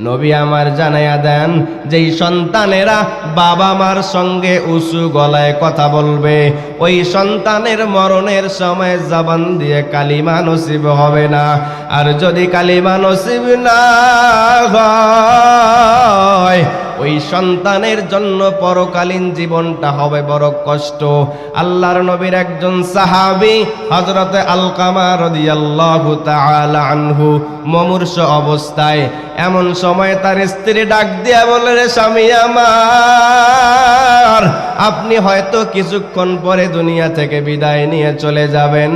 নবী আমার জানায়া দেন যেই সন্তানেরা বাবা মার সঙ্গে উঁচু গলায় কথা বলবে ওই সন্তানের মরণের সময় জবান দিয়ে কালিমা নসিব হবে না। আর যদি কালিমা নসিব না হয় ওই সন্তানের জন্য পরকালীন জীবনটা হবে বড় কষ্ট। আল্লাহর নবীর একজন সাহাবী হযরতে আলকামা রাদিয়াল্লাহু তাআলা আনহু মুমূর্ষ অবস্থায় এমন সময় তার স্ত্রী ডাক দিয়া বলে, রে স্বামী আমার, আপনি হয়তো কিছুক্ষণ পরে দুনিয়া থেকে বিদায় নিয়ে চলে যাবেন,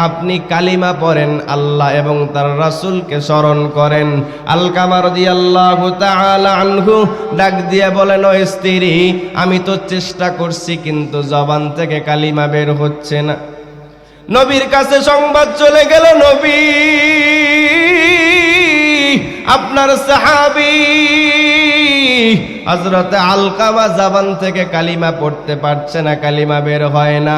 আপনি কালিমা পড়েন, আল্লাহ এবং তার রাসূলকে স্মরণ করেন। আলকামা রাদিয়াল্লাহু তাআলা আনহু ডাক দিয়ে বলেন, ও স্ত্রী, আমি তো চেষ্টা করছি কিন্তু জবান থেকে কালিমা বের হচ্ছে না। নবীর কাছে সংবাদ চলে গেল, নবী আপনার সাহাবী হযরতে আলকামা জবান থেকে কালিমা পড়তে পারছে না, কালিমা বের হয় না।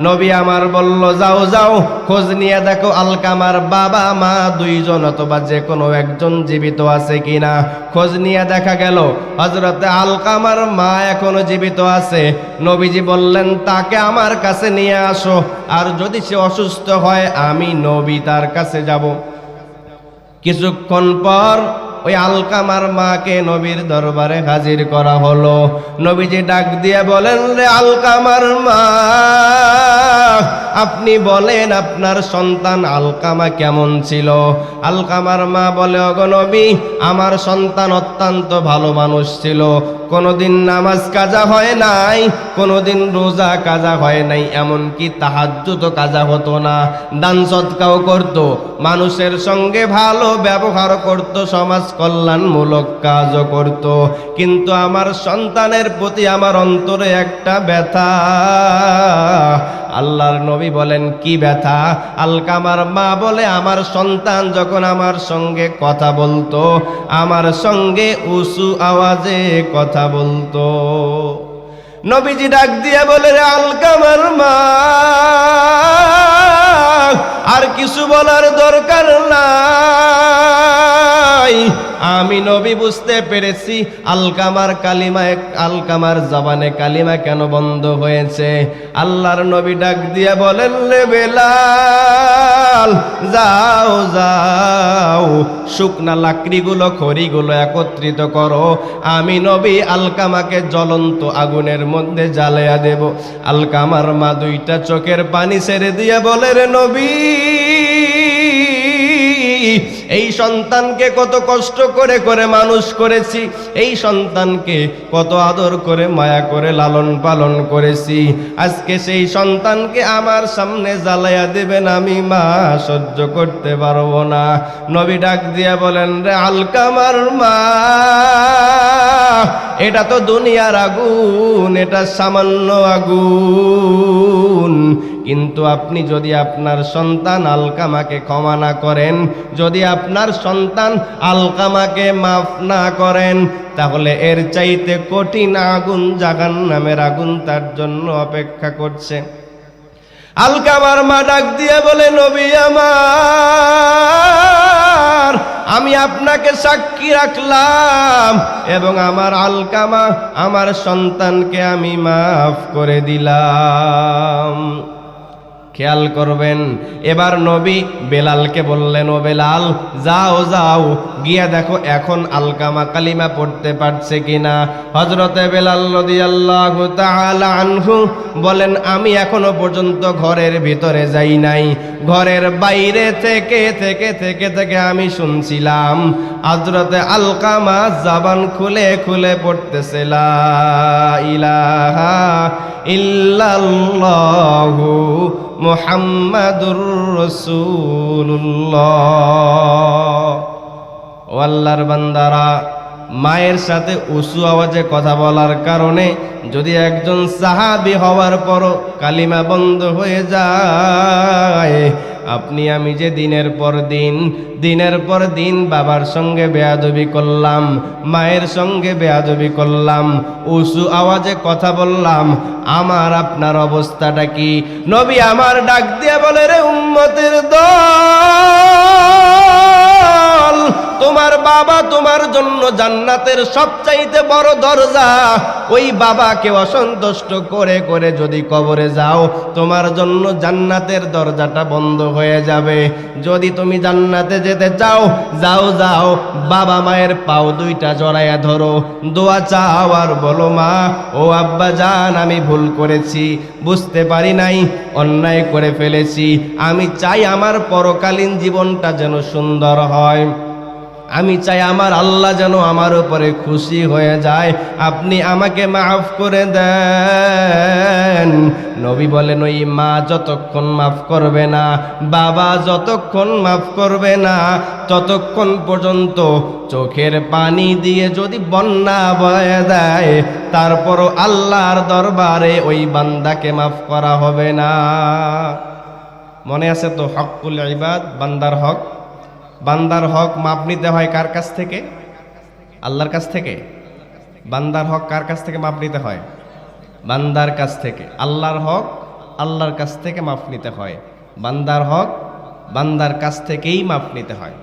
নবী আমার বলল, যাও যাও খোঁজ নিয়ে দেখো আলকামার বাবা মা দুইজন অথবা যে কোনো একজন জীবিত আছে কিনা। খোঁজ নিয়ে দেখা গেল হযরতে আলকামার মা এখনো জীবিত আছে। নবীজি বললেন, তাকে আমার কাছে নিয়ে আসো, আর যদি সে অসুস্থ হয় আমি নবী তার কাছে যাব। কিছুক্ষণ পর ওই আলকামার মাকে নবীর দরবারে হাজির করা হলো। নবীজি ডাক দিয়ে বলেন, রে আলকামার মা, আপনি বলেন আপনার সন্তান আলকামা কেমন ছিল? আলকামার মা বলে, ওগো নবী, আমার সন্তান অত্যন্ত ভালো মানুষ ছিল, কোনোদিন নামাজ কাজা হয় নাই, কোনোদিন রোজা কাজা হয় নাই, এমনকি তাহাজ্জুদও কাজা হতো না, দান সদকাও করত, মানুষের সঙ্গে ভালো ব্যবহার করত, সমাজ কল্যাণমূলক কাজও করত। কিন্তু আমার সন্তানের প্রতি আমার অন্তরে একটা ব্যথা। আল্লাহর নবী বলেন, কি ব্যথা? আলকামার মা বলে, আমার সন্তান যখন আমার সঙ্গে কথা বলতো, আমার সঙ্গে উঁচু আওয়াজে কথা বলতো। নবীজি ডাক দিয়ে বলে, রে আলকামার মা, আর কিছু বলার দরকার নাই, আমি নবী বুঝতে পেরেছি আলকামার জবানে কালিমা কেন বন্ধ হয়েছে। আল্লাহর নবী ডাক দিয়ে বলেন, রে বেলাল, যাও যাও শুকনা লাকড়িগুলো খড়িগুলো একত্রিত করো, আমি নবী আলকামাকে জ্বলন্ত আগুনের মধ্যে জ্বালায়া দেব। আলকামার মা দুইটা চোখের পানি ছেড়ে দিয়ে বলে, রে নবী, এই সন্তানকে কত কষ্ট করে করে মানুষ করেছি, এই সন্তানকে কত আদর করে মায়া করে লালন পালন করেছি, আজকে সেই সন্তানকে আমার সামনে জ্বালায়া দেবেন, আমি মা সহ্য করতে পারবো না। নবী ডাক দিয়া বলেন, রে আলকামার মা, এটা তো দুনিয়ার আগুন, এটা সামান্য আগুন, কিন্তু আপনি যদি আপনার সন্তান আলকামাকে ক্ষমা না করেন, যদি আপনার সন্তান আলকামাকে মাফ না করেন, তাহলে এর চাইতে কঠিন আগুন, জাহান্নামের আগুন তার জন্য অপেক্ষা করছে। আলকামার মা ডাক দিয়ে বলে, নবী আমার, আমি আপনাকে সাক্ষী রাখলাম এবং আমার আলকামা আমার সন্তানকে আমি মাফ করে দিলাম। খেয়াল করবেন, এবার নবী বেলালকে বললেন, ও বেলাল, যাও যাও গিয়া দেখো এখন আলকামা কালিমা পড়তে পারছে কিনা। হযরতে বেলাল রাদিয়াল্লাহু তাআলা আনহু বলেন, আমি এখনো পর্যন্ত ঘরের ভিতরে যাই নাই, ঘরের বাইরে থেকে থেকে থেকে থেকে আমি শুনছিলাম হযরতে আলকামা জবান খুলে খুলে পড়তেছে, লা ইলাহা ইল্লাল্লাহু মুহাম্মাদুর রাসূলুল্লাহ। ও আল্লাহর বান্দারা, মায়ের সাথে উঁচু আওয়াজে কথা বলার কারণে যদি একজন সাহাবী হওয়ার পরও কালিমা বন্ধ হয়ে যায়, আপনি আমি যে দিনের পর দিন বাবার সঙ্গে বেয়াদবি করলাম, মায়ের সঙ্গে বেয়াদবি করলাম, উঁচু আওয়াজে কথা বললাম, আমার আপনার অবস্থাটা কি? নবী আমার ডাক দিয়ে বলে, রে উম্মতের দল, তোমার বাবা তোমার জন্য জান্নাতের সবচাইতে বড় দরজা, ওই বাবাকে অসন্তুষ্ট করে করে যদি কবরে যাও তোমার জন্য জান্নাতের দরজাটা বন্ধ হয়ে যাবে। যদি তুমি জান্নাতে যেতে চাও, যাও যাও, বাবা মায়ের পাও দুইটা জড়াইয়া ধরো, দোয়া চাও আর বলো, মা ও আব্বা জান, আমি ভুল করেছি, বুঝতে পারি নাই, অন্যায় করে ফেলেছি, আমি চাই আমার পরকালীন জীবনটা যেন সুন্দর হয়, আমি চাই আমার আল্লাহ যেন আমার উপরে খুশি হয়ে যায়, আপনি আমাকে মাফ করে দেন। নবী বলেন, ওই মা যতক্ষণ মাফ করবে না, বাবা যতক্ষণ মাফ করবে না, ততক্ষণ পর্যন্ত চোখের পানি দিয়ে যদি বন্যা বয়ে দেয়, তারপরও আল্লাহর দরবারে ওই বান্দাকে মাফ করা হবে না। মনে আছে তো হকুল ইবাদ, বান্দার হক। বান্দার হক মাপ নিতে হয় কার কাছ থেকে? আল্লাহর কাছ থেকে। বান্দার হক কার কাছ থেকে মাপ নিতে হয়? বান্দার কাছ থেকে। আল্লাহর হক আল্লাহর কাছ থেকে মাপ নিতে হয়, বান্দার হক বান্দার কাছ থেকেই মাপ নিতে হয়।